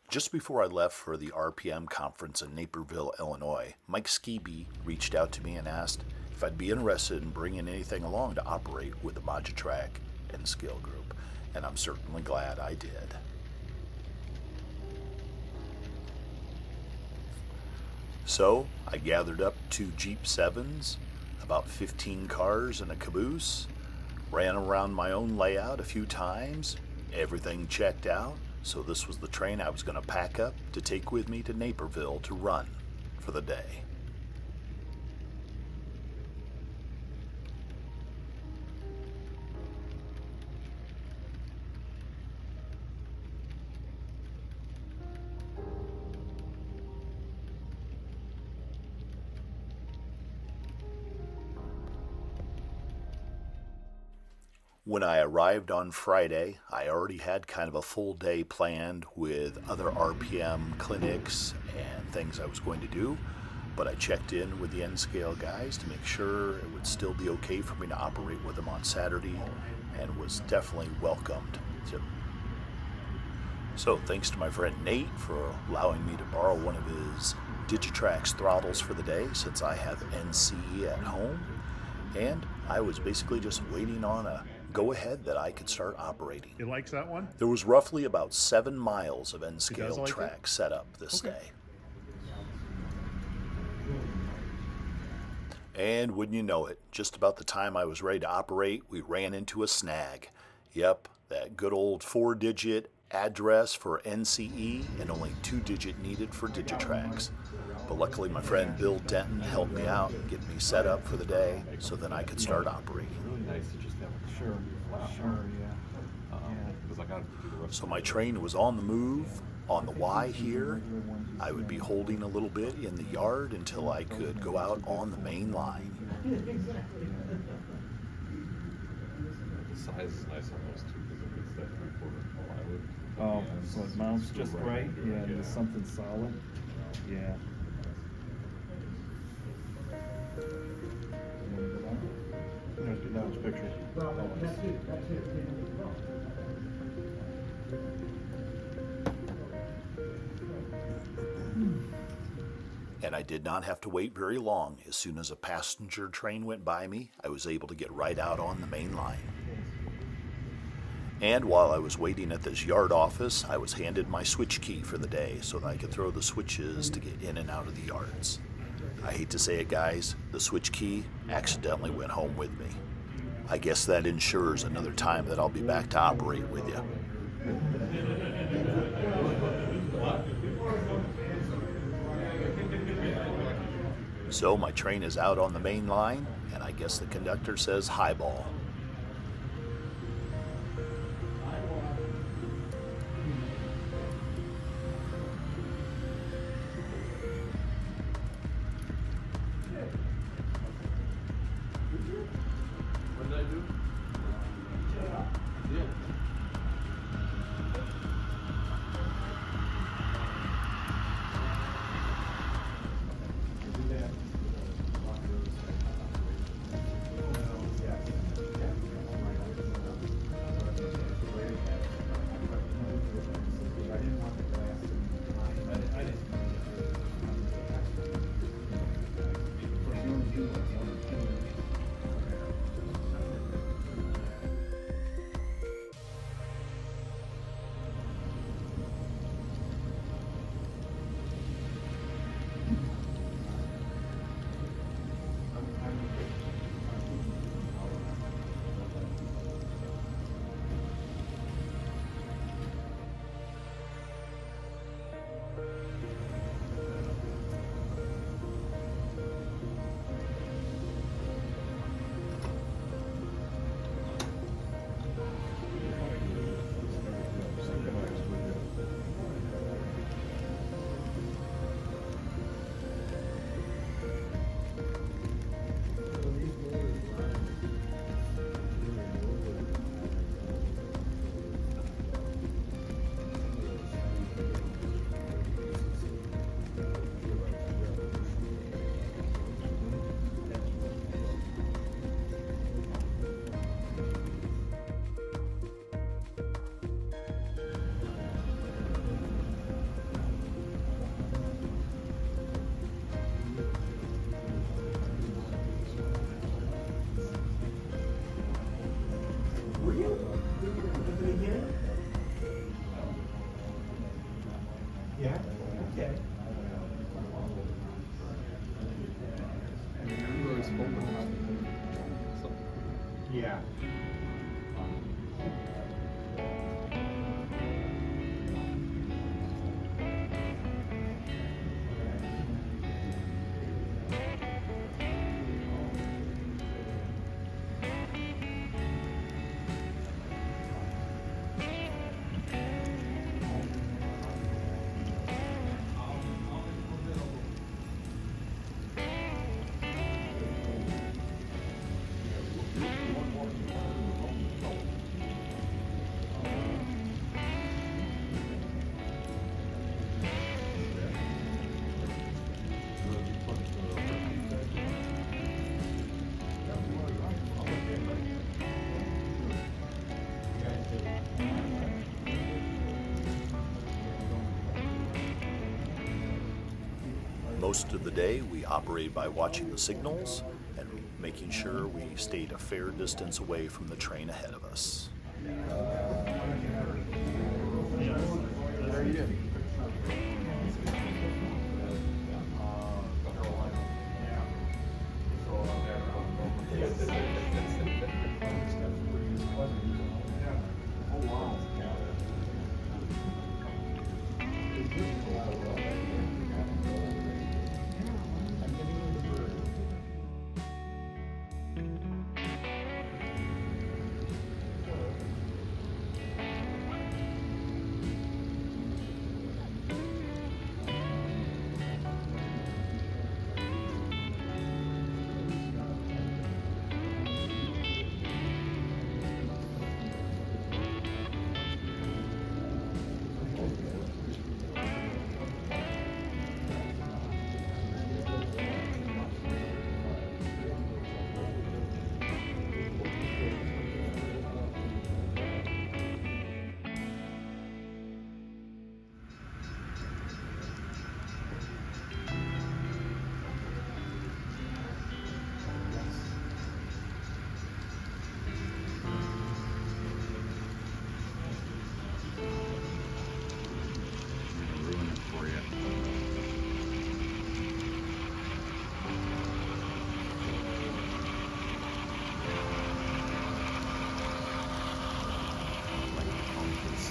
Just before I left for the RPM conference in Naperville, Illinois, Mike Skebe reached out to me and asked if I'd be interested in bringing anything along to operate with the Modutrak and Skill Group, and I'm certainly glad I did. So I gathered up 2 Jeep 7s, about 15 cars and a caboose, ran around my own layout a few times, everything checked out, so this was the train I was going to pack up to take with me to Naperville to run for the day. When I arrived on Friday, I already had kind of a full day planned with other RPM clinics and things I was going to do, but I checked in with the N-Scale guys to make sure it would still be okay for me to operate with them on Saturday, and was definitely welcomed. So thanks to my friend Nate for allowing me to borrow one of his Digitrax throttles for the day, since I have NC at home, and I was basically just waiting on a go-ahead that I could start operating. He likes that one? There was roughly about 7 miles of N-scale like track set up this day. And wouldn't you know it, just about the time I was ready to operate, we ran into a snag. Yep, that good old 4-digit address for NCE and only 2-digit needed for Digitrax. But luckily my friend Bill Denton helped me out, get me set up for the day, so then I could start operating. Nice to just have a Sure, because I got to do the rest. So my train was on the move, on the Y here. I would be holding a little bit in the yard until I could go out on the main line. The size is nice on those too, because it's that 3/4 plywood. Oh, so it mounts just right? Yeah, and there's something solid? Yeah. That was pictures. And I did not have to wait very long. As soon as a passenger train went by me, I was able to get right out on the main line. And while I was waiting at this yard office, I was handed my switch key for the day so that I could throw the switches to get in and out of the yards. I hate to say it, guys, the switch key accidentally went home with me. I guess that ensures another time that I'll be back to operate with you. So my train is out on the main line, and I guess the conductor says highball. What did I do? Yeah. most of the day, we operated by watching the signals and making sure we stayed a fair distance away from the train ahead of us. Ruin it for you. Like pumpkins.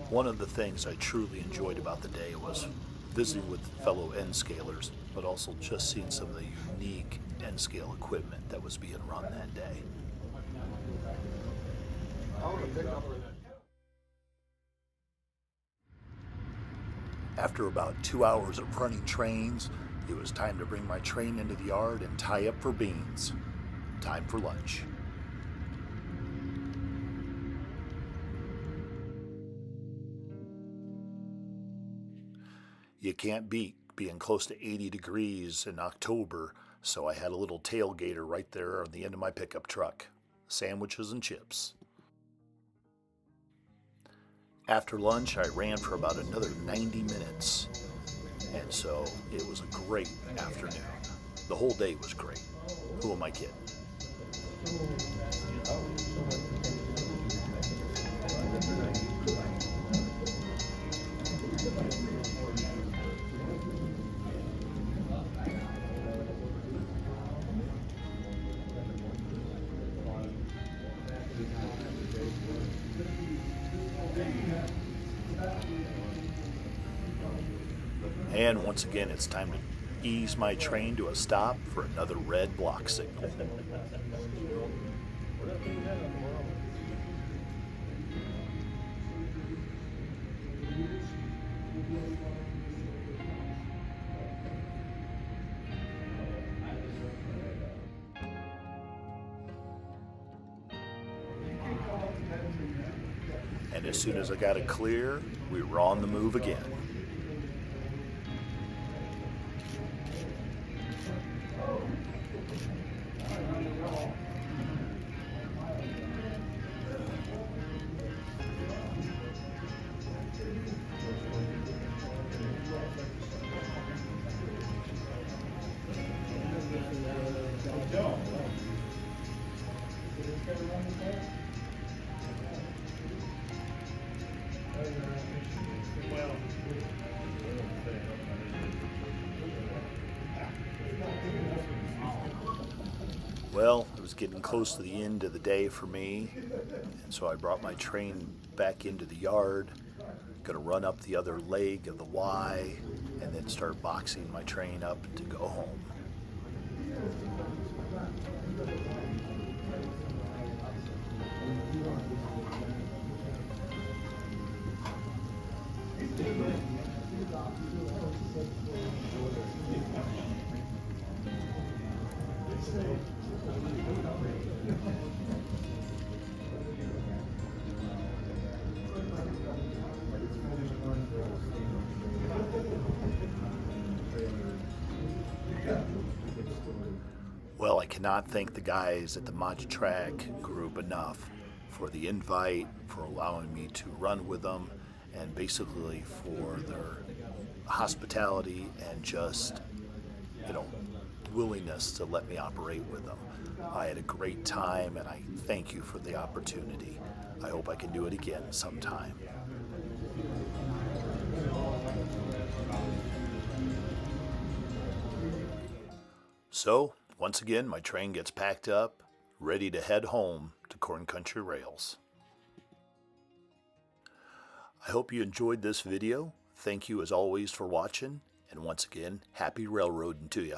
One of the things I truly enjoyed about the day was visiting with fellow N-scalers, but also just seeing some of the unique N-scale equipment that was being run that day. After about 2 hours of running trains, it was time to bring my train into the yard and tie up for beans. Time for lunch. You can't beat being close to 80 degrees in October, so I had a little tailgater right there on the end of my pickup truck. Sandwiches and chips. After lunch, I ran for about another 90 minutes, and so it was a great afternoon. The whole day was great. Who am I kidding? And once again, it's time to ease my train to a stop for another red block signal. And as soon as I got it clear, we were on the move again. Well, it was getting close to the end of the day for me, and so I brought my train back into the yard. Gonna run up the other leg of the Y and then start boxing my train up to go home. Well, I cannot thank the guys at the Modutrak Group enough for the invite, for allowing me to run with them, and basically for their hospitality and just, you know, willingness to let me operate with them. I had a great time and I thank you for the opportunity. I hope I can do it again sometime. So, once again, my train gets packed up, ready to head home to Corn Country Rails. I hope you enjoyed this video. Thank you as always for watching, and once again, happy railroading to you.